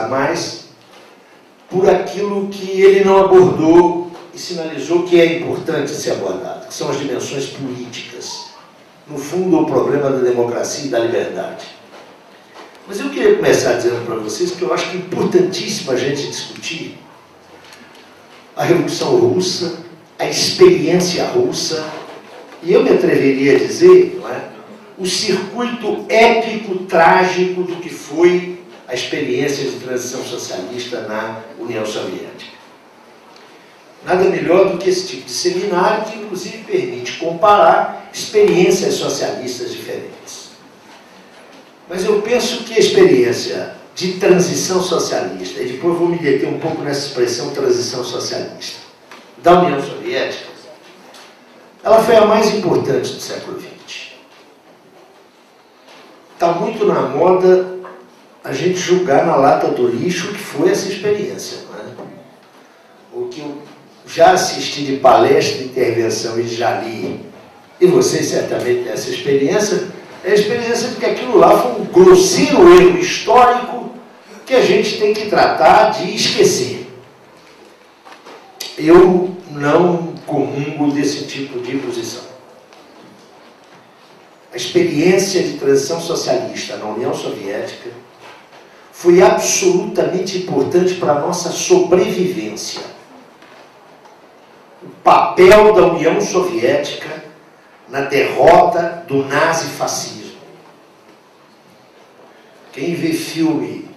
interessar mais por aquilo que ele não abordou e sinalizou que é importante ser abordado, que são as dimensões políticas. No fundo, o problema da democracia e da liberdade. Mas eu queria começar dizendo para vocês que eu acho que é importantíssimo a gente discutir a Revolução Russa, a experiência russa, e eu me atreveria a dizer, não é, o circuito épico, trágico do que foi a experiência de transição socialista na União Soviética. Nada melhor do que esse tipo de seminário, que inclusive permite comparar experiências socialistas diferentes. Mas eu penso que a experiência de transição socialista, e depois vou me deter um pouco nessa expressão transição socialista, da União Soviética, ela foi a mais importante do século XX. Está muito na moda a gente julgar na lata do lixo o que foi essa experiência, não é? O que eu já assisti de palestra, intervenção e já li, e vocês certamente têm essa experiência, é a experiência de que aquilo lá foi um grosseiro erro histórico que a gente tem que tratar de esquecer. Eu não comungo desse tipo de posição. A experiência de transição socialista na União Soviética foi absolutamente importante para a nossa sobrevivência. O papel da União Soviética na derrota do nazifascismo. Quem vê filme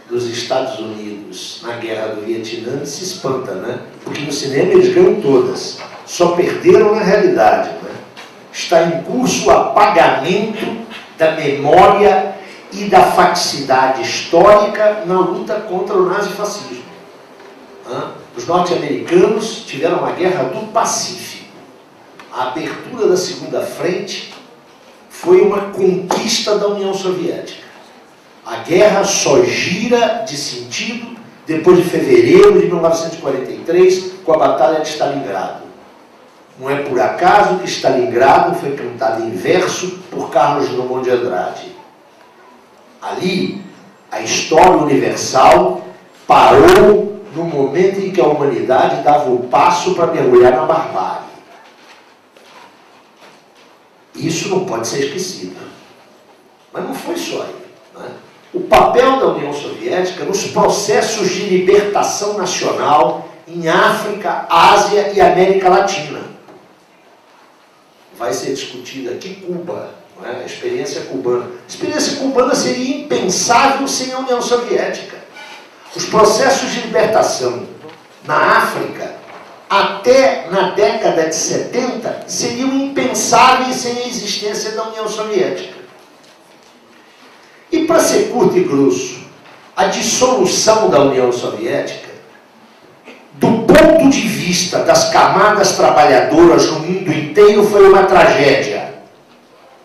dos Estados Unidos na Guerra do Vietnã se espanta, né? Porque no cinema eles ganham todas, só perderam na realidade, né? Está em curso o apagamento da memória e da faticidade histórica na luta contra o nazifascismo. Os norte-americanos tiveram a Guerra do Pacífico. A abertura da Segunda Frente foi uma conquista da União Soviética. A guerra só gira de sentido depois de fevereiro de 1943, com a Batalha de Stalingrado. Não é por acaso que Stalingrado foi cantado em verso por Carlos Drummond de Andrade. Ali, a história universal parou no momento em que a humanidade dava o passo para mergulhar na barbárie. Isso não pode ser esquecido. Mas não foi só aí, né? O papel da União Soviética nos processos de libertação nacional em África, Ásia e América Latina. Vai ser discutida aqui Cuba, não é? A experiência cubana. A experiência cubana seria impensável sem a União Soviética. Os processos de libertação na África, até na década de 70, seriam impensáveis sem a existência da União Soviética. E, para ser curto e grosso, a dissolução da União Soviética, do ponto de vista das camadas trabalhadoras no mundo inteiro, foi uma tragédia.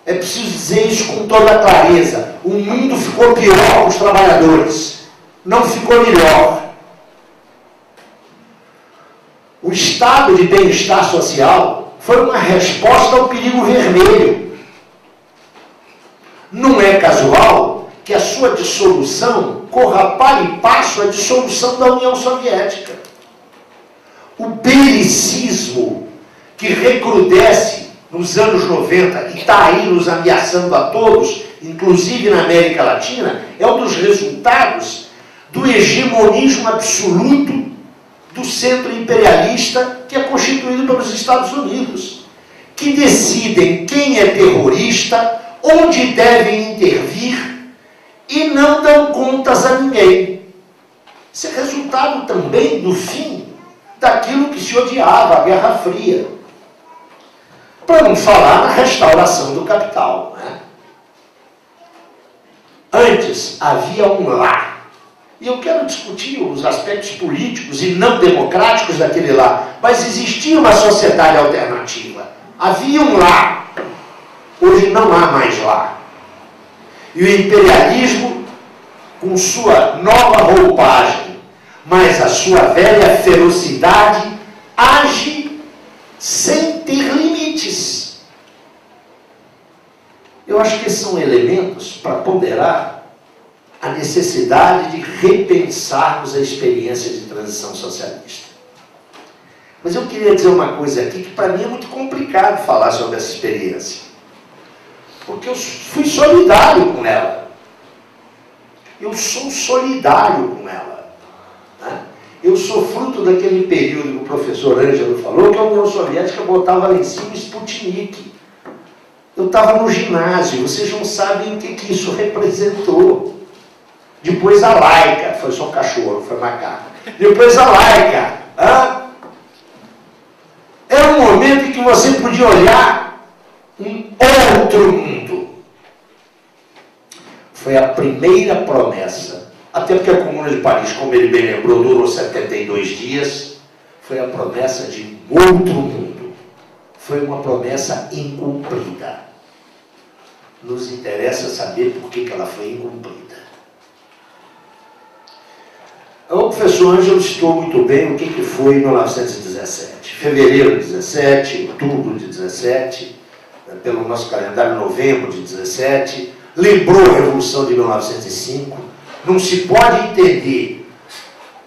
É preciso dizer isso com toda clareza. O mundo ficou pior com os trabalhadores, não ficou melhor. O estado de bem-estar social foi uma resposta ao perigo vermelho. Não é casual que a sua dissolução corra para e passo a dissolução da União Soviética. O belicismo que recrudesce nos anos 90 e está aí nos ameaçando a todos, inclusive na América Latina, é um dos resultados do hegemonismo absoluto do centro imperialista que é constituído pelos Estados Unidos, que decidem quem é terrorista, onde devem intervir e não dão contas a ninguém. Isso é resultado também do fim daquilo que se odiava, a Guerra Fria. Para não falar na restauração do capital, né? Antes havia um lá. E eu quero discutir os aspectos políticos e não democráticos daquele lá. Mas existia uma sociedade alternativa. Havia um lá. Hoje não há mais lá. E o imperialismo, com sua nova roupagem, mas a sua velha ferocidade, age sem ter limites. Eu acho que esses são elementos para ponderar a necessidade de repensarmos a experiência de transição socialista. Mas eu queria dizer uma coisa aqui que para mim é muito complicado falar sobre essa experiência. Porque eu fui solidário com ela. Eu sou solidário com ela. Né? Eu sou fruto daquele período que o professor Ângelo falou, que a União Soviética botava lá em cima Sputnik. Eu estava no ginásio, vocês não sabem o que isso representou. Depois a laica, foi só cachorro, foi macaco. Depois a laica. Era um momento em que você podia olhar um outro mundo. Foi a primeira promessa, até porque a Comuna de Paris, como ele bem lembrou, durou 72 dias, foi a promessa de um outro mundo. Foi uma promessa incumprida. Nos interessa saber por que ela foi incumprida. O professor Ângelo citou muito bem o que foi em 1917. Fevereiro de 17, outubro de 17, pelo nosso calendário, novembro de 17, lembrou a Revolução de 1905. Não se pode entender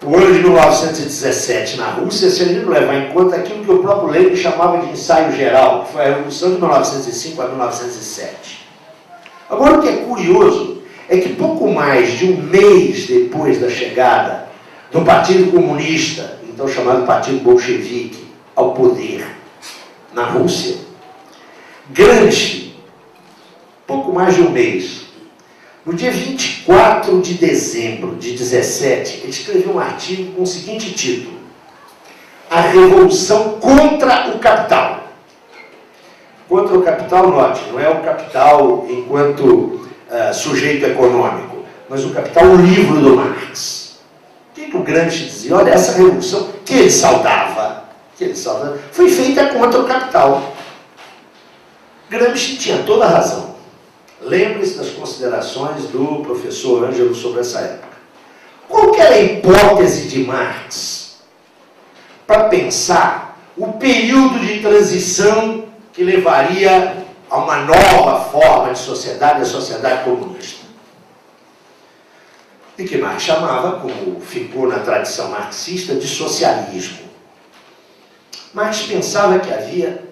o ano de 1917 na Rússia se a gente não levar em conta aquilo que o próprio Lenin chamava de ensaio geral, que foi a Revolução de 1905 a 1907. Agora, o que é curioso é que pouco mais de um mês depois da chegada do Partido Comunista, então chamado Partido Bolchevique, ao poder na Rússia, Gramsci, pouco mais de um mês, no dia 24 de dezembro de 17, ele escreveu um artigo com o seguinte título: A Revolução contra o Capital. Contra o capital, note, não é o capital enquanto sujeito econômico, mas o capital, o livro do Marx. O que o Gramsci dizia? Olha, essa revolução que ele saudava, foi feita contra o capital. Gramsci tinha toda a razão. Lembre-se das considerações do professor Ângelo sobre essa época. Qual que era a hipótese de Marx para pensar o período de transição que levaria a uma nova forma de sociedade, a sociedade comunista? E que Marx chamava, como ficou na tradição marxista, de socialismo. Marx pensava que havia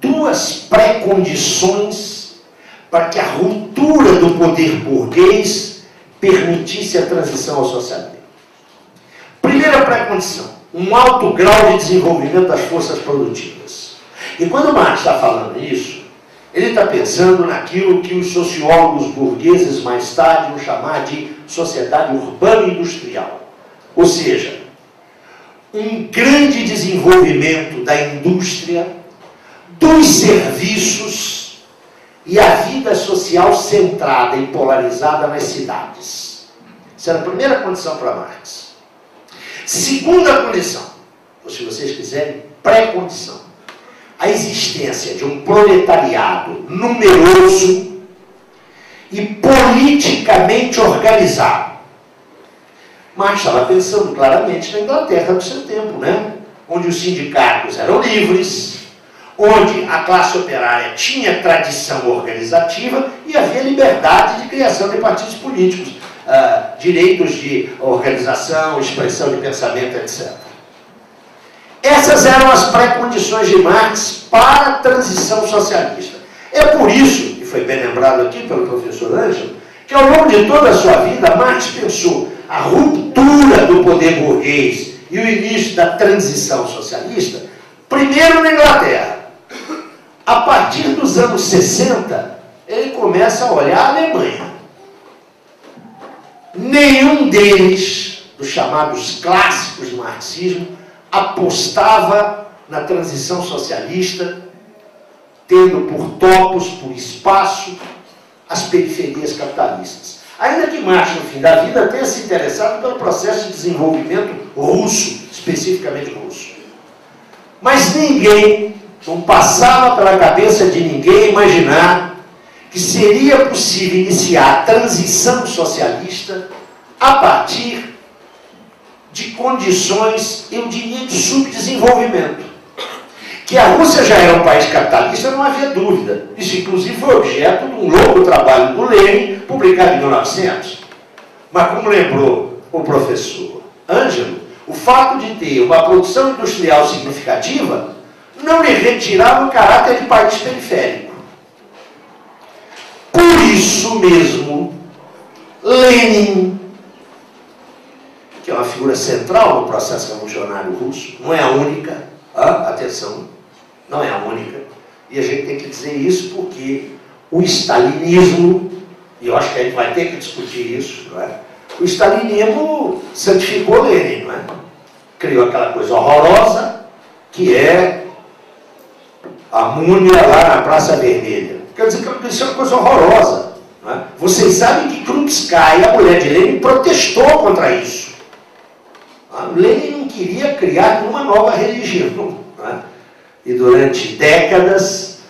duas pré-condições para que a ruptura do poder burguês permitisse a transição ao socialismo. Primeira pré-condição, um alto grau de desenvolvimento das forças produtivas. E quando Marx está falando isso, ele está pensando naquilo que os sociólogos burgueses mais tarde vão chamar de sociedade urbana industrial. Ou seja, um grande desenvolvimento da indústria, dos serviços e a vida social centrada e polarizada nas cidades. Essa era a primeira condição para Marx. Segunda condição, ou se vocês quiserem, pré-condição, a existência de um proletariado numeroso e politicamente organizado. Marx estava pensando claramente na Inglaterra do seu tempo, né? Onde os sindicatos eram livres, onde a classe operária tinha tradição organizativa e havia liberdade de criação de partidos políticos, direitos de organização, expressão de pensamento, etc. Essas eram as pré-condições de Marx para a transição socialista. É por isso, e foi bem lembrado aqui pelo professor Ângelo, que ao longo de toda a sua vida, Marx pensou a ruptura do poder burguês e o início da transição socialista, primeiro na Inglaterra. A partir dos anos 60, ele começa a olhar a Alemanha. Nenhum deles, dos chamados clássicos do marxismo, apostava na transição socialista, tendo por topos, por espaço, as periferias capitalistas. Ainda que Marx, no fim da vida, tenha se interessado pelo processo de desenvolvimento russo, especificamente russo. Mas ninguém, não passava pela cabeça de ninguém imaginar que seria possível iniciar a transição socialista a partir de condições, eu diria, de subdesenvolvimento. Que a Rússia já era um país capitalista, não havia dúvida. Isso, inclusive, foi objeto de um longo trabalho do Lenin, publicado em 1900. Mas como lembrou o professor Ângelo, o fato de ter uma produção industrial significativa não lhe retirava o caráter de país periférico. Por isso mesmo, Lenin, que é uma figura central no processo revolucionário russo, não é a única, atenção, não é a única, e a gente tem que dizer isso porque o stalinismo, e eu acho que a gente vai ter que discutir isso, não é? O stalinismo santificou Lenin, não é? Criou aquela coisa horrorosa que é a múmia lá na Praça Vermelha. Quer dizer que isso é uma coisa horrorosa. Não é? Vocês sabem que Krupskaya, a mulher de Lenin, protestou contra isso. Lenin não queria criar nenhuma nova religião. Não é? E durante décadas,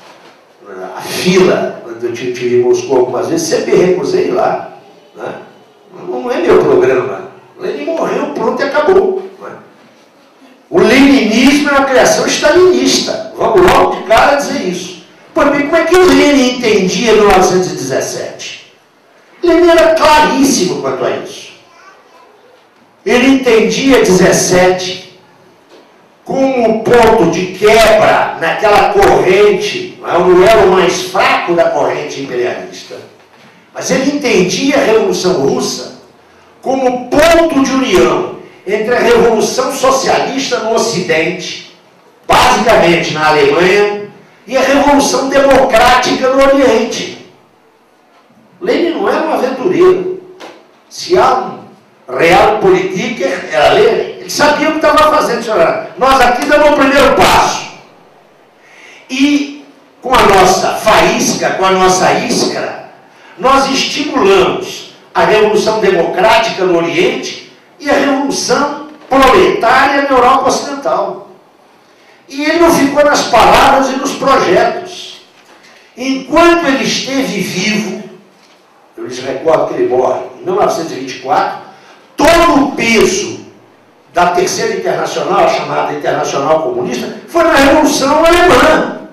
a fila eu tive em Moscou algumas vezes, sempre recusei lá. Não é? Não é meu programa. Lenin morreu, pronto e acabou. Não é? O leninismo é uma criação stalinista. Vamos logo de cara dizer isso. Pois bem, como é que o Lenin entendia 1917? Lenin era claríssimo quanto a isso. Ele entendia 17 como ponto de quebra naquela corrente, o elo mais fraco da corrente imperialista. Mas ele entendia a Revolução Russa como ponto de união entre a Revolução Socialista no Ocidente, basicamente na Alemanha, e a Revolução Democrática no Oriente. Lenin não era um aventureiro. Se há um realpolitiker, era Lenin. Ele sabia o que estava fazendo, senhora. Nós aqui damos o primeiro passo. E com a nossa faísca, com a nossa isca, nós estimulamos a Revolução Democrática no Oriente e a Revolução Proletária na Europa Ocidental. E ele não ficou nas palavras e nos projetos. Enquanto ele esteve vivo, eu lhes recordo que ele morre em 1924, todo o peso da Terceira Internacional, chamada Internacional Comunista, foi na Revolução Alemã,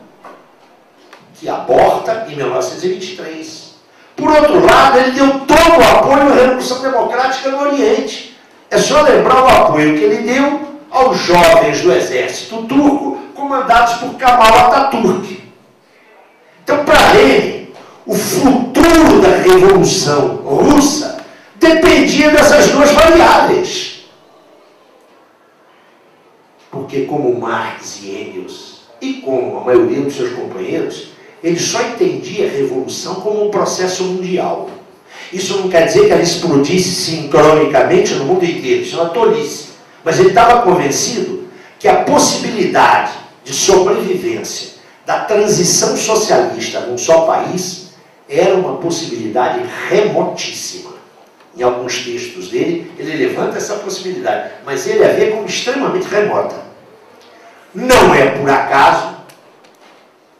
que aborta em 1923. Por outro lado, ele deu todo o apoio à Revolução Democrática no Oriente. É só lembrar o apoio que ele deu aos jovens do exército turco, comandados por Kemal Atatürk. Então, para ele, o futuro da Revolução Russa dependia dessas duas variáveis. Porque, como Marx e Engels, e como a maioria dos seus companheiros, ele só entendia a Revolução como um processo mundial. Isso não quer dizer que ela explodisse sincronicamente no mundo inteiro, isso é uma tolice. Mas ele estava convencido que a possibilidade de sobrevivência da transição socialista num só país era uma possibilidade remotíssima. Em alguns textos dele, ele levanta essa possibilidade, mas ele a vê como extremamente remota. Não é por acaso,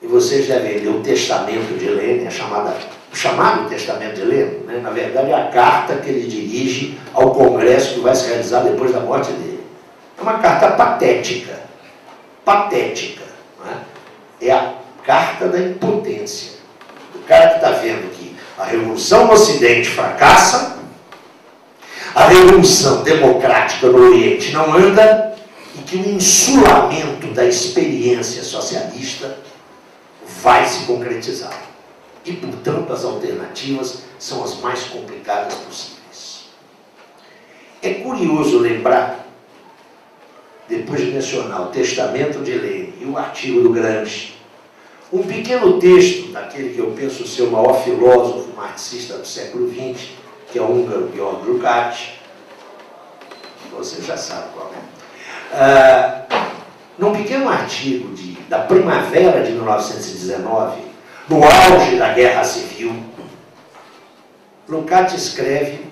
e vocês devem ler o Testamento de Lenin, o chamado Testamento de Lenin, né? Na verdade é a carta que ele dirige ao Congresso que vai se realizar depois da morte dele. É uma carta patética. Patética. Não é? É a carta da impotência. O cara que está vendo que a Revolução no Ocidente fracassa, a Revolução Democrática no Oriente não anda, e que o insulamento da experiência socialista vai se concretizar. E, portanto, as alternativas são as mais complicadas possíveis. É curioso lembrar, depois de mencionar o Testamento de Lenin e o artigo do Gramsci, um pequeno texto daquele que eu penso ser o maior filósofo marxista do século XX, que é o húngaro György Lukács. Você já sabe qual é. Num pequeno artigo da primavera de 1919, no auge da Guerra Civil, Lukács escreve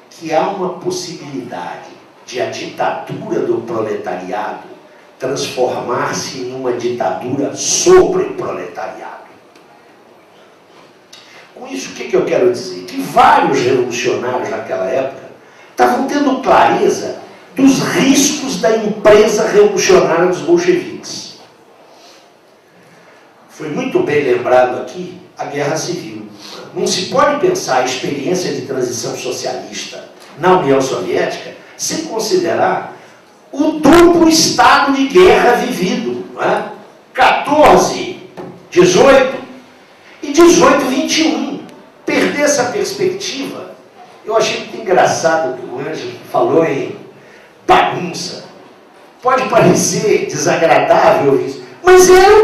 que há uma possibilidade de a ditadura do proletariado transformar-se em uma ditadura sobre o proletariado. Com isso, o que eu quero dizer? Que vários revolucionários naquela época estavam tendo clareza dos riscos da empresa revolucionária dos bolcheviques. Foi muito bem lembrado aqui a Guerra Civil. Não se pode pensar a experiência de transição socialista na União Soviética sem considerar o duplo estado de guerra vivido, não é? 14, 18 e 18, 21. Perder essa perspectiva, eu achei muito engraçado que o Ângelo falou em bagunça. Pode parecer desagradável isso, mas era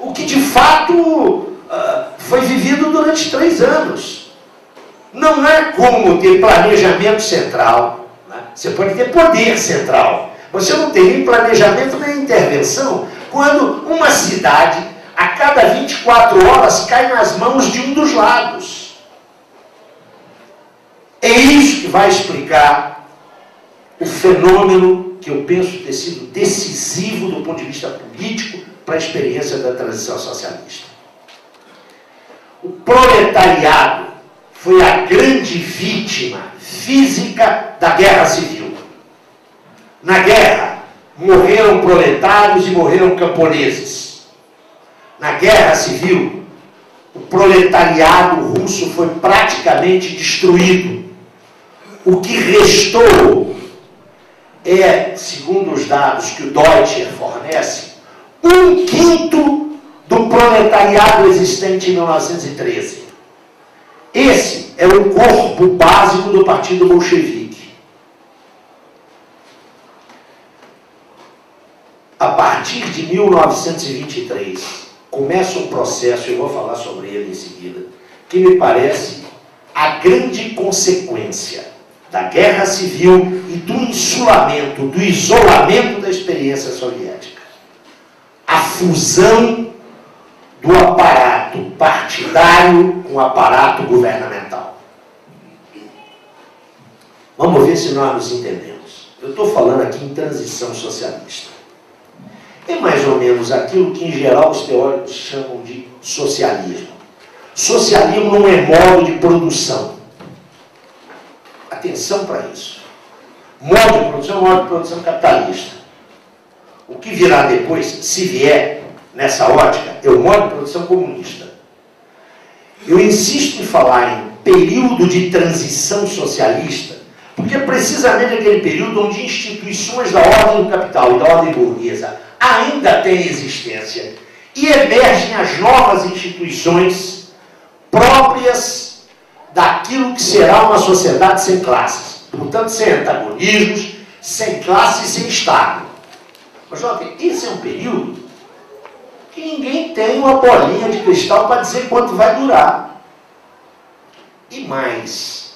o que de fato foi vivido durante 3 anos. Não é como ter planejamento central, né? Você pode ter poder central. Você não tem nem planejamento nem intervenção quando uma cidade, a cada 24 horas, cai nas mãos de um dos lados. É isso que vai explicar o fenômeno que eu penso ter sido decisivo do ponto de vista político para a experiência da transição socialista. O proletariado foi a grande vítima física da guerra civil. Na guerra, morreram proletários e morreram camponeses. Na guerra civil, o proletariado russo foi praticamente destruído. O que restou é, segundo os dados que o Deutscher fornece, 1/5 do proletariado existente em 1913. Esse é o corpo básico do Partido Bolchevique. A partir de 1923, começa um processo, eu vou falar sobre ele em seguida, que me parece a grande consequência da guerra civil e do insulamento, do isolamento da experiência soviética. A fusão do aparato partidário com o aparato governamental. Vamos ver se nós nos entendemos. Eu estou falando aqui em transição socialista. É mais ou menos aquilo que, em geral, os teóricos chamam de socialismo. Socialismo não é modo de produção. Atenção para isso. Modo de produção é modo de produção capitalista. O que virá depois, se vier nessa ótica, é o modo de produção comunista. Eu insisto em falar em período de transição socialista, porque é precisamente aquele período onde instituições da ordem do capital e da ordem burguesa ainda têm existência e emergem as novas instituições próprias daquilo que será uma sociedade sem classes, portanto sem antagonismos, sem classe e sem Estado. Mas, jovem, esse é um período que ninguém tem uma bolinha de cristal para dizer quanto vai durar. E mais,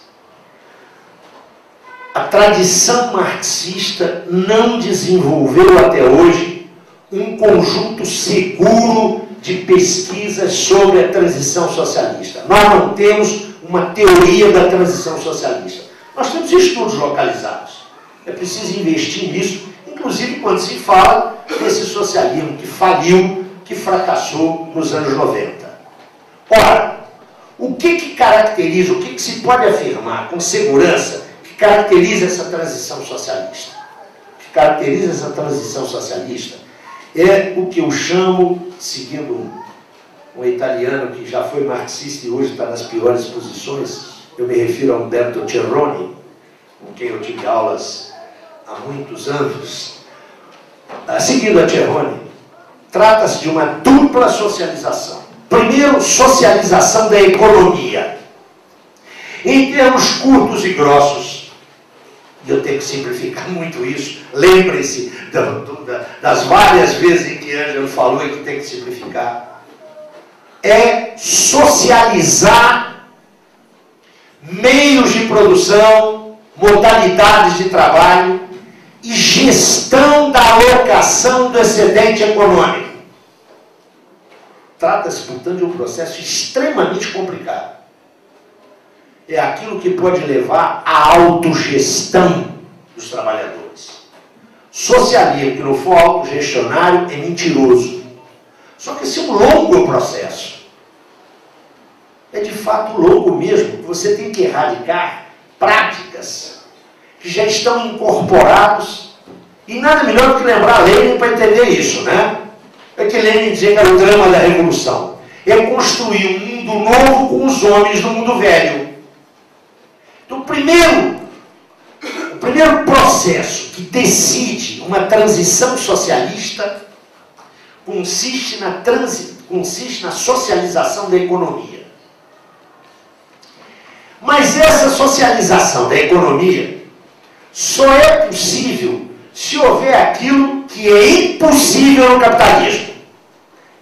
a tradição marxista não desenvolveu até hoje um conjunto seguro de pesquisas sobre a transição socialista. Nós não temos uma teoria da transição socialista. Nós temos estudos localizados. É preciso investir nisso, inclusive quando se fala desse socialismo que faliu, que fracassou nos anos 90. Ora, o que caracteriza, o que se pode afirmar com segurança que caracteriza essa transição socialista? O que caracteriza essa transição socialista é o que eu chamo, seguindo um italiano que já foi marxista e hoje está nas piores posições, eu me refiro a Umberto Cerroni, com quem eu tive aulas há muitos anos. Seguindo a Cerroni, trata-se de uma dupla socialização. Primeiro, socialização da economia. Em termos curtos e grossos, e eu tenho que simplificar muito isso, lembre-se das várias vezes em que Ângelo falou e que tem que simplificar, é socializar meios de produção, modalidades de trabalho e gestão da alocação do excedente econômico. Trata-se, portanto, de um processo extremamente complicado. É aquilo que pode levar à autogestão dos trabalhadores. Socialismo que não for autogestionário é mentiroso. Só que esse é um longo processo. É de fato longo mesmo. Você tem que erradicar práticas que já estão incorporados. E nada melhor do que lembrar Lenin para entender isso, né? É que Lenin dizia que era o drama da revolução. é construir um mundo novo com os homens do mundo velho. Então, o primeiro processo que decide uma transição socialista consiste na socialização da economia. Mas essa socialização da economia só é possível se houver aquilo que é impossível no capitalismo,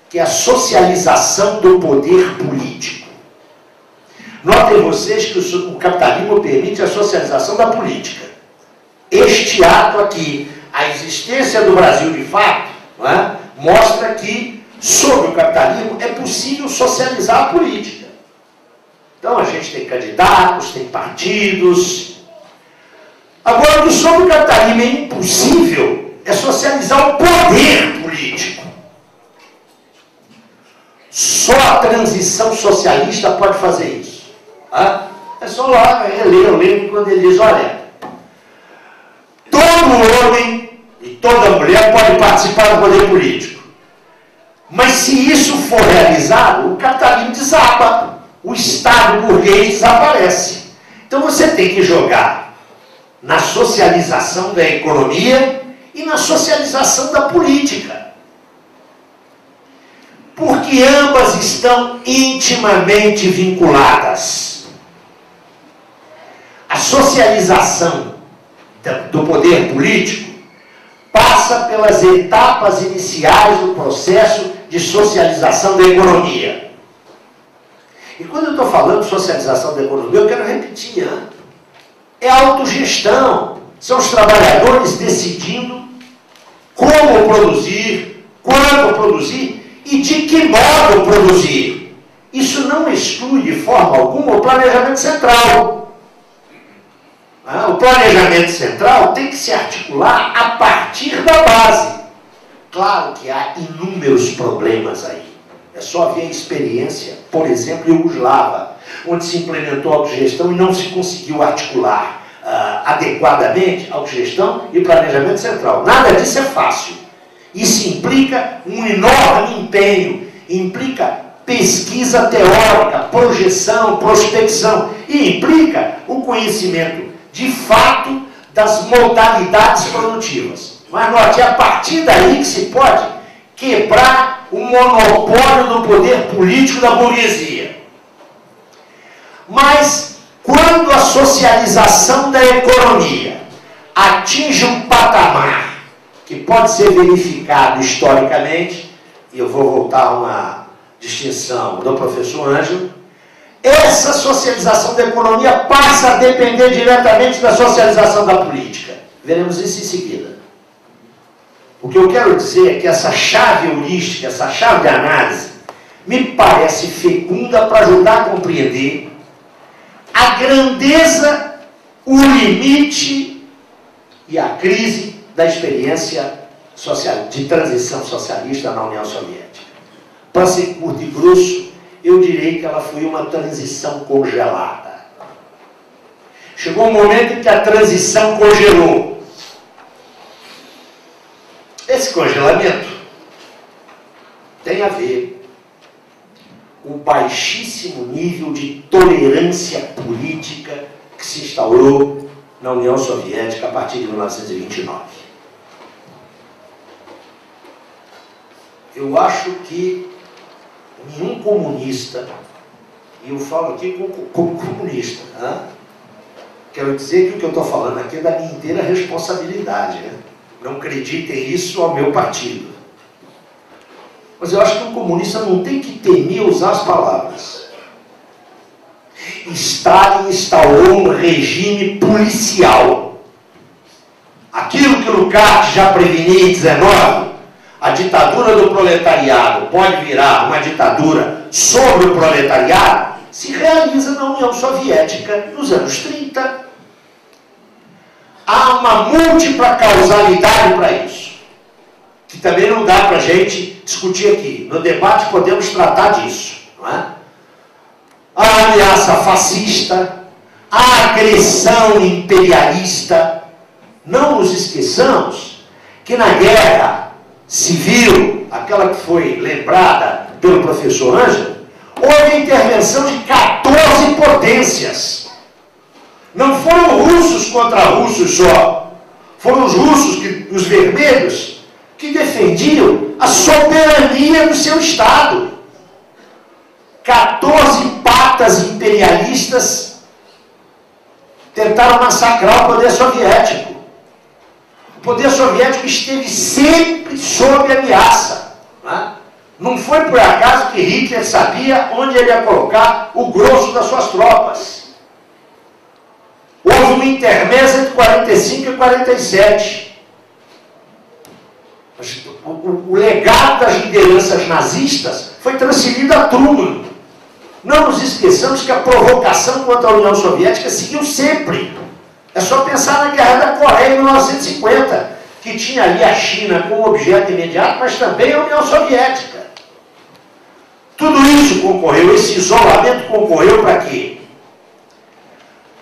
que é a socialização do poder político. Notem vocês que o capitalismo permite a socialização da política. Este ato aqui, a existência do Brasil de fato, não é, mostra que, sob o capitalismo, é possível socializar a política. Então, a gente tem candidatos, tem partidos. Agora, o que sob o capitalismo é impossível é socializar o poder político. Só a transição socialista pode fazer isso. Tá? É só lá ler o livro quando ele diz, olha, todo homem e toda mulher pode participar do poder político. Mas se isso for realizado, o capitalismo desaba, o Estado burguês desaparece. Então você tem que jogar na socialização da economia e na socialização da política. Porque ambas estão intimamente vinculadas. A socialização do poder político passa pelas etapas iniciais do processo de socialização da economia. E quando eu estou falando de socialização da economia, eu quero repetir, hein? É a autogestão. São os trabalhadores decidindo como produzir, quando produzir e de que modo produzir. Isso não exclui de forma alguma o planejamento central. O planejamento central tem que se articular a partir da base. Claro que há inúmeros problemas aí. É só ver a experiência, por exemplo, iugoslava, onde se implementou a autogestão e não se conseguiu articular adequadamente autogestão e planejamento central. Nada disso é fácil. Isso implica um enorme empenho, implica pesquisa teórica, projeção, prospecção e implica o conhecimento de fato das modalidades produtivas. Mas note, é a partir daí que se pode quebrar o monopólio do poder político da burguesia. Mas quando a socialização da economia atinge um patamar que pode ser verificado historicamente, e eu vou voltar a uma distinção do professor Ângelo, essa socialização da economia passa a depender diretamente da socialização da política. Veremos isso em seguida. O que eu quero dizer é que essa chave heurística, essa chave de análise, me parece fecunda para ajudar a compreender a grandeza, o limite e a crise da experiência social, de transição socialista na União Soviética. Para ser curto e grosso, eu direi que ela foi uma transição congelada. Chegou um momento em que a transição congelou. Esse congelamento tem a ver com o baixíssimo nível de tolerância política que se instaurou na União Soviética a partir de 1929. Eu acho que nenhum comunista, e eu falo aqui como comunista, né? Quero dizer que o que eu estou falando aqui é da minha inteira responsabilidade, né? Não acreditem isso ao meu partido. Mas eu acho que um comunista não tem que temer usar as palavras. Stalin instaurou um regime policial. Aquilo que Lukács já prevenia em 19, a ditadura do proletariado pode virar uma ditadura sobre o proletariado, se realiza na União Soviética nos anos 30. Há uma múltipla causalidade para isso, que também não dá para a gente discutir aqui. No debate podemos tratar disso, não é? A ameaça fascista, a agressão imperialista. Não nos esqueçamos que na guerra civil, aquela que foi lembrada pelo professor Ângelo, houve a intervenção de 14 potências. Não foram russos contra russos só. Foram os russos, os vermelhos, que defendiam a soberania do seu Estado. 14 patas imperialistas tentaram massacrar o poder soviético. O poder soviético esteve sempre sob ameaça. Não foi por acaso que Hitler sabia onde ele ia colocar o grosso das suas tropas. Houve uma intermessa entre 45 e 47. O legado das lideranças nazistas foi transferido a Truman. Não nos esqueçamos que a provocação contra a União Soviética seguiu sempre. É só pensar na Guerra da Coreia em 1950, que tinha ali a China como objeto imediato, mas também a União Soviética. Tudo isso concorreu, esse isolamento concorreu para quê?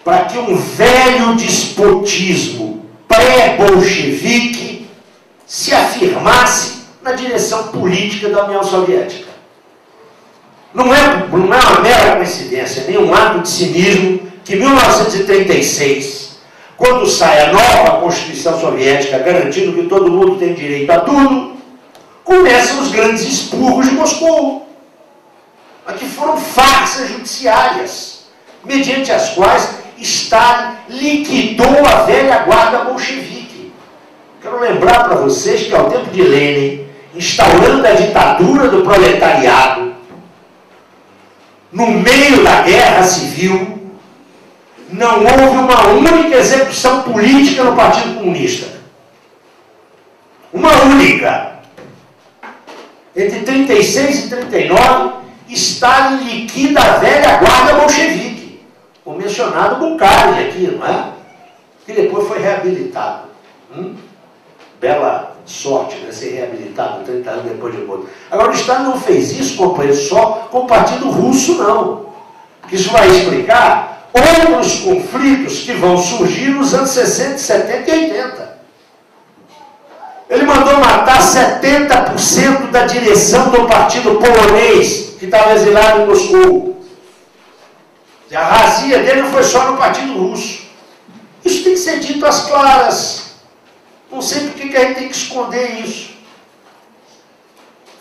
Para que um velho despotismo pré-bolchevique se afirmasse na direção política da União Soviética. Não é uma mera coincidência, nem um ato de cinismo que em 1936, quando sai a nova Constituição Soviética, garantindo que todo mundo tem direito a tudo, começam os grandes expurgos de Moscou. Aqui foram farsas judiciárias, mediante as quais Stalin liquidou a velha guarda bolchevique. Quero lembrar para vocês que ao tempo de Lenin, instaurando a ditadura do proletariado, no meio da guerra civil, não houve uma única execução política no Partido Comunista. Uma única. Entre 36 e 39, Stalin liquida a velha guarda bolchevique. O mencionado Bukharin aqui, não é? Que depois foi reabilitado. Bela sorte, né? Ser reabilitado 30 anos depois de morto. Agora, o Stalin não fez isso, companheiro, só com o Partido Russo, não. Isso vai explicar outros conflitos que vão surgir nos anos 60, 70 e 80. Ele mandou matar 70% da direção do partido polonês, que estava exilado em Moscou. E a razia dele não foi só no Partido Russo. Isso tem que ser dito às claras. Não sei por que a gente tem que esconder isso.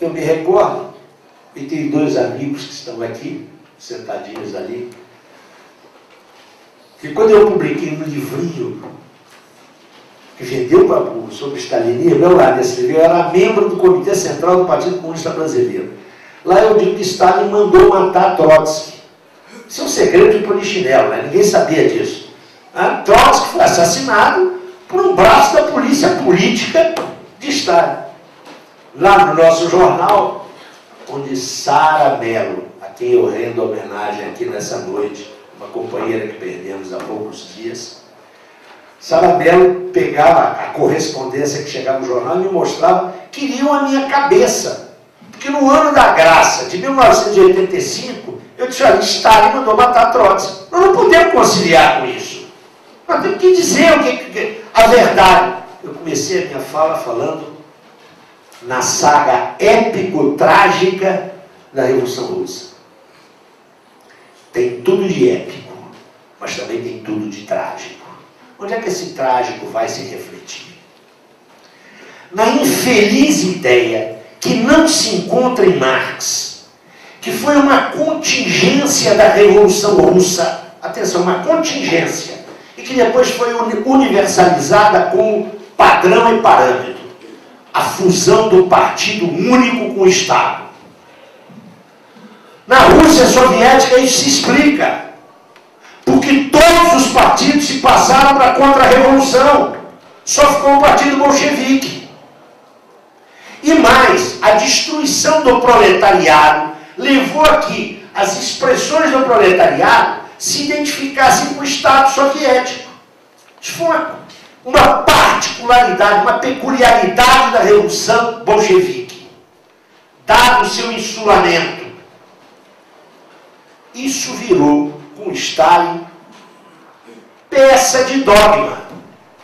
Eu me recordo, e tem dois amigos que estão aqui, sentadinhos ali, que quando eu publiquei um livrinho que vendeu para burro sobre stalinismo, meu lá nesse livro, eu era membro do Comitê Central do Partido Comunista Brasileiro. Lá eu digo que Stalin mandou matar Trotsky. Isso é um segredo de polichinelo, né? Ninguém sabia disso. Trotsky foi assassinado por um braço da polícia política de Stalin. Lá no nosso jornal, onde Sara Mello, a quem eu rendo homenagem aqui nessa noite, uma companheira que perdemos há poucos dias, Sara Mello pegava a correspondência que chegava no jornal e me mostrava, queriam a minha cabeça. Porque no ano da graça de 1985, eu disse, olha, Stalin mandou matar Trotsky. Nós não podemos conciliar com isso. Nós temos que dizer a verdade. Eu comecei a minha fala falando na saga épico-trágica da Revolução Russa. Tem tudo de épico, mas também tem tudo de trágico. Onde é que esse trágico vai se refletir? Na infeliz ideia que não se encontra em Marx, que foi uma contingência da Revolução Russa, atenção, uma contingência, e que depois foi universalizada como padrão e parâmetro, a fusão do partido único com o Estado. Na Rússia soviética isso se explica, porque todos os partidos se passaram para a contra-revolução, só ficou o partido bolchevique. E mais, a destruição do proletariado levou a que as expressões do proletariado se identificassem com o Estado soviético. Isso foi uma particularidade, uma peculiaridade da Revolução Bolchevique, dado o seu insulamento. Isso virou, com Stalin, peça de dogma.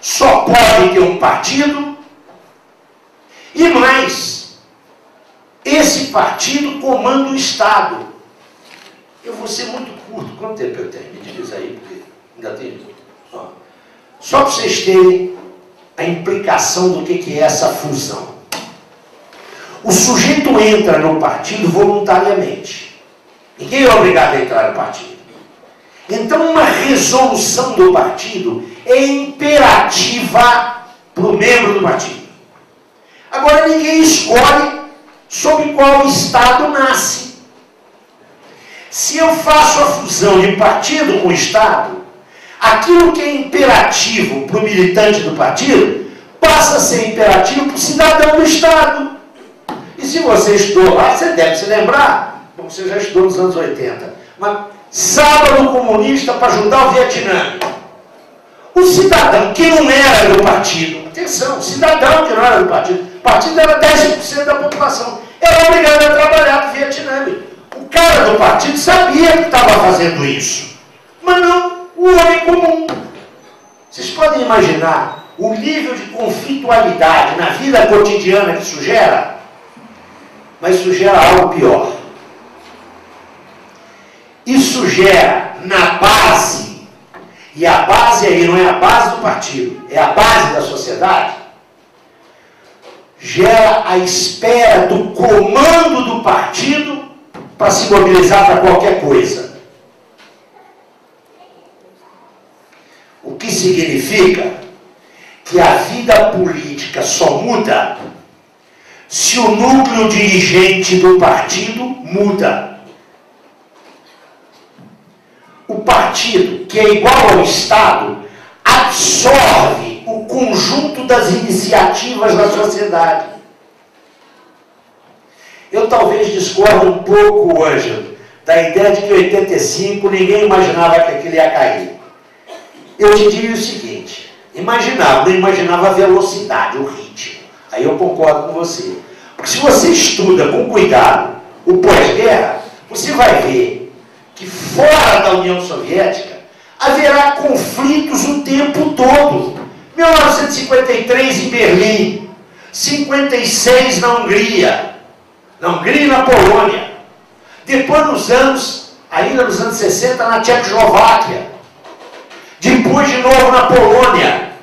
Só pode ter um partido. E mais, esse partido comanda o Estado. Eu vou ser muito curto. Quanto tempo eu tenho? Me diz aí, porque ainda tem. Ó. Só para vocês terem a implicação do que é essa fusão. O sujeito entra no partido voluntariamente. Ninguém é obrigado a entrar no partido. Então, uma resolução do partido é imperativa para o membro do partido. Agora, ninguém escolhe sob qual estado nasce. Se eu faço a fusão de partido com estado, aquilo que é imperativo para o militante do partido passa a ser imperativo para o cidadão do estado. E se você estudou lá, você deve se lembrar, como você já estudou nos anos 80, mas sábado comunista para ajudar o Vietnã. O cidadão que não era do partido, atenção, o cidadão que não era do partido, o partido era 10% da população, era obrigado a trabalhar para o Vietnã. O cara do partido sabia que estava fazendo isso, mas não o homem comum. Vocês podem imaginar o nível de conflitualidade na vida cotidiana que isso gera? Mas isso gera algo pior. Isso gera na base, e a base aí não é a base do partido, é a base da sociedade, gera a espera do comando do partido para se mobilizar para qualquer coisa. O que significa que a vida política só muda se o núcleo dirigente do partido muda. O partido, que é igual ao Estado, absorve o conjunto das iniciativas da sociedade. Eu talvez discorda um pouco, Ângelo, da ideia de que em 85 ninguém imaginava que aquilo ia cair. Eu te diria o seguinte, não imaginava a velocidade, o ritmo. Aí eu concordo com você. Porque se você estuda com cuidado o pós-guerra, você vai ver que fora da União Soviética haverá conflitos o tempo todo. 1953 em Berlim, 56 na Hungria e na Polônia. Depois ainda nos anos 60, na Tchecoslováquia. Depois de novo na Polônia.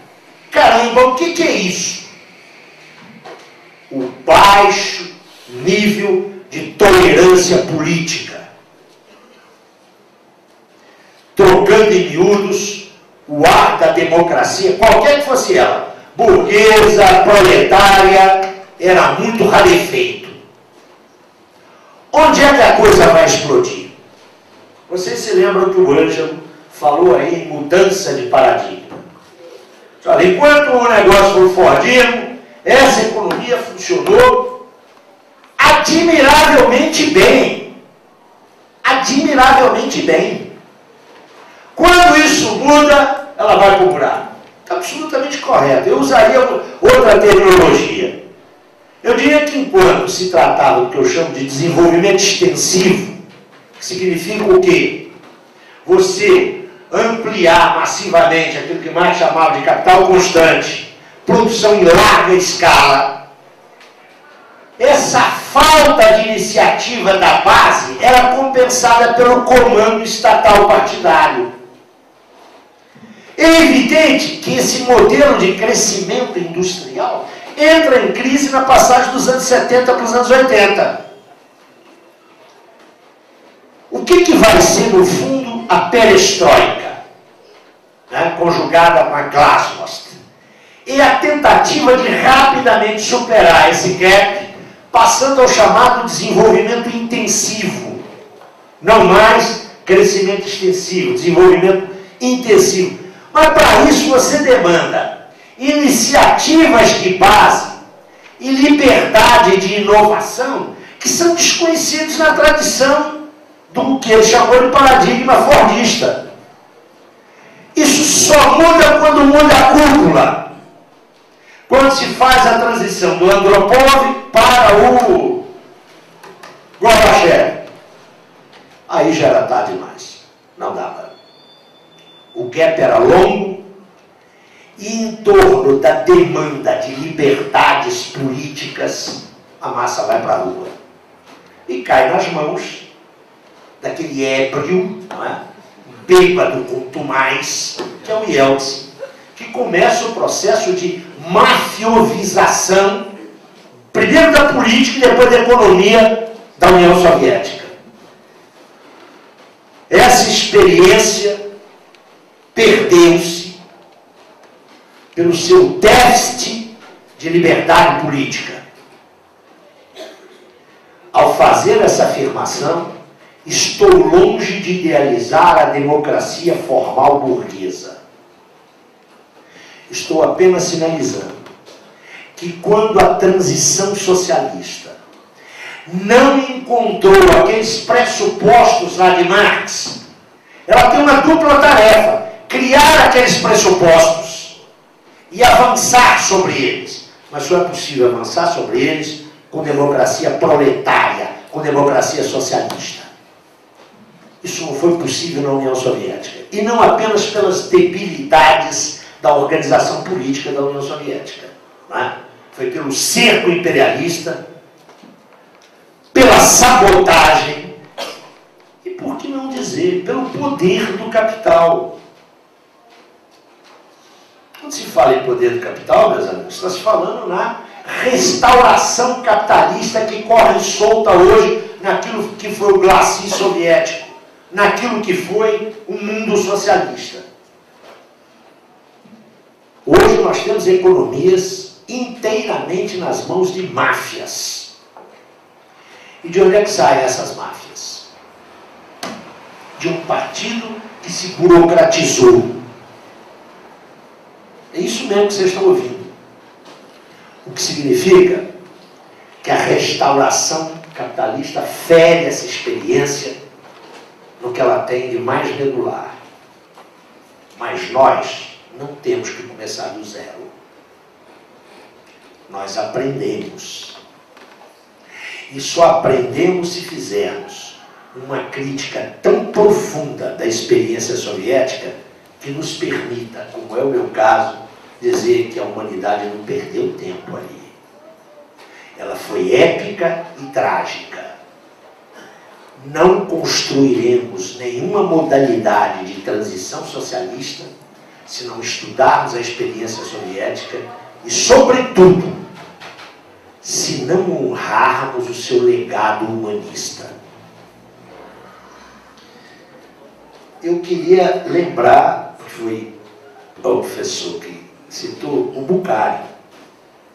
Caramba, o que é isso? O baixo nível de tolerância política. Trocando em miúdos o ar da democracia, qualquer que fosse ela, burguesa, proletária, era muito rarefeito. Onde é que a coisa vai explodir? Vocês se lembram que o Ângelo falou aí em mudança de paradigma. Olha, enquanto o negócio foi Fordismo, essa economia funcionou admiravelmente bem. Admiravelmente bem. Quando isso muda, ela vai para o buraco. Está absolutamente correto. Eu usaria outra terminologia. Eu diria que enquanto se tratava do que eu chamo de desenvolvimento extensivo, que significa o quê? Você ampliar massivamente aquilo que Marx chamava de capital constante, produção em larga escala. Essa falta de iniciativa da base era compensada pelo comando estatal partidário. É evidente que esse modelo de crescimento industrial entra em crise na passagem dos anos 70 para os anos 80. O que vai ser, no fundo, a perestroika, né, conjugada com a glasnost? É a tentativa de rapidamente superar esse gap, passando ao chamado desenvolvimento intensivo. Não mais crescimento extensivo, desenvolvimento intensivo. Mas para isso você demanda iniciativas de base e liberdade de inovação que são desconhecidos na tradição do que ele chamou de paradigma fordista. Isso só muda quando muda a cúpula. Quando se faz a transição do Andropov para o Gorbachev. Aí já era tarde demais. Não dava. O gap era longo e em torno da demanda de liberdades políticas, a massa vai para a rua. E cai nas mãos daquele ébrio, não é? Bêbado quanto mais, que é o Yeltsin, que começa o processo de mafiovização, primeiro da política e depois da economia da União Soviética. Essa experiência perdeu-se pelo seu déficit de liberdade política. Ao fazer essa afirmação, estou longe de idealizar a democracia formal burguesa. Estou apenas sinalizando que quando a transição socialista não encontrou aqueles pressupostos lá de Marx, ela tem uma dupla tarefa: criar aqueles pressupostos e avançar sobre eles. Mas só é possível avançar sobre eles com democracia proletária, com democracia socialista. Isso não foi possível na União Soviética. E não apenas pelas debilidades da organização política da União Soviética. Não é? Foi pelo cerco imperialista, pela sabotagem e, por que não dizer, pelo poder do capital. Quando se fala em poder do capital, meus amigos, está se falando na restauração capitalista que corre solta hoje naquilo que foi o glacis soviético, naquilo que foi o mundo socialista. Hoje nós temos economias inteiramente nas mãos de máfias. E de onde é que saem essas máfias? De um partido que se burocratizou. É isso mesmo que vocês estão ouvindo. O que significa que a restauração capitalista fere essa experiência no que ela tem de mais medular. Mas nós não temos que começar do zero. Nós aprendemos. E só aprendemos se fizermos uma crítica tão profunda da experiência soviética que nos permita, como é o meu caso, dizer que a humanidade não perdeu tempo ali. Ela foi épica e trágica. Não construiremos nenhuma modalidade de transição socialista se não estudarmos a experiência soviética e, sobretudo, se não honrarmos o seu legado humanista. Eu queria lembrar, que foi o professor que citou, o Bukhari.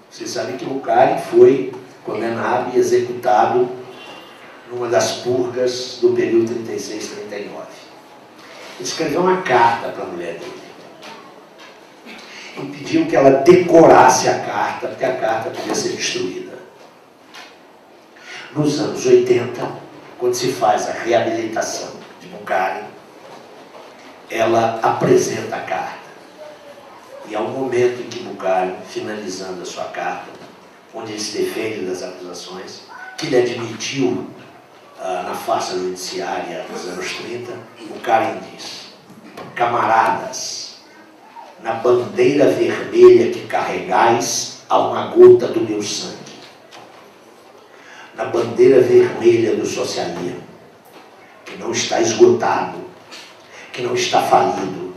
Vocês sabem que o Bukhari foi condenado e executado numa das purgas do período 36-39. Ele escreveu uma carta para a mulher dele e pediu que ela decorasse a carta, porque a carta podia ser destruída. Nos anos 80, quando se faz a reabilitação de Bukhari, ela apresenta a carta. E há um momento em que Bukhari, finalizando a sua carta, onde ele se defende das acusações, que ele admitiu na farsa judiciária dos anos 30, Bukhari diz: camaradas, na bandeira vermelha que carregais há uma gota do meu sangue. Na bandeira vermelha do socialismo, que não está esgotado, que não está falido,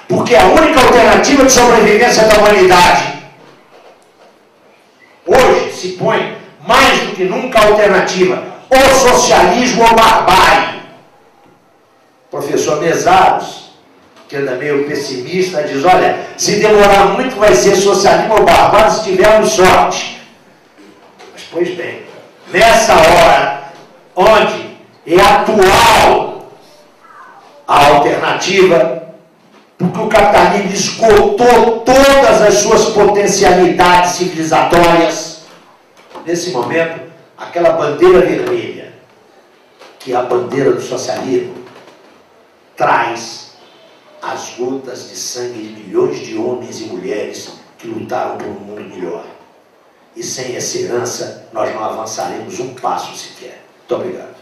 porque é a única alternativa de sobrevivência da humanidade. Hoje se põe mais do que nunca a alternativa: ou socialismo ou barbárie. O professor Mesaros, que anda meio pessimista, diz: olha, se demorar muito vai ser socialismo ou barbárie se tivermos sorte. Mas, pois bem, nessa hora, onde é atual a alternativa, porque o capitalismo esgotou todas as suas potencialidades civilizatórias, nesse momento, aquela bandeira vermelha, que é a bandeira do socialismo, traz as gotas de sangue de milhões de homens e mulheres que lutaram por um mundo melhor. E sem essa herança, nós não avançaremos um passo sequer. Muito obrigado.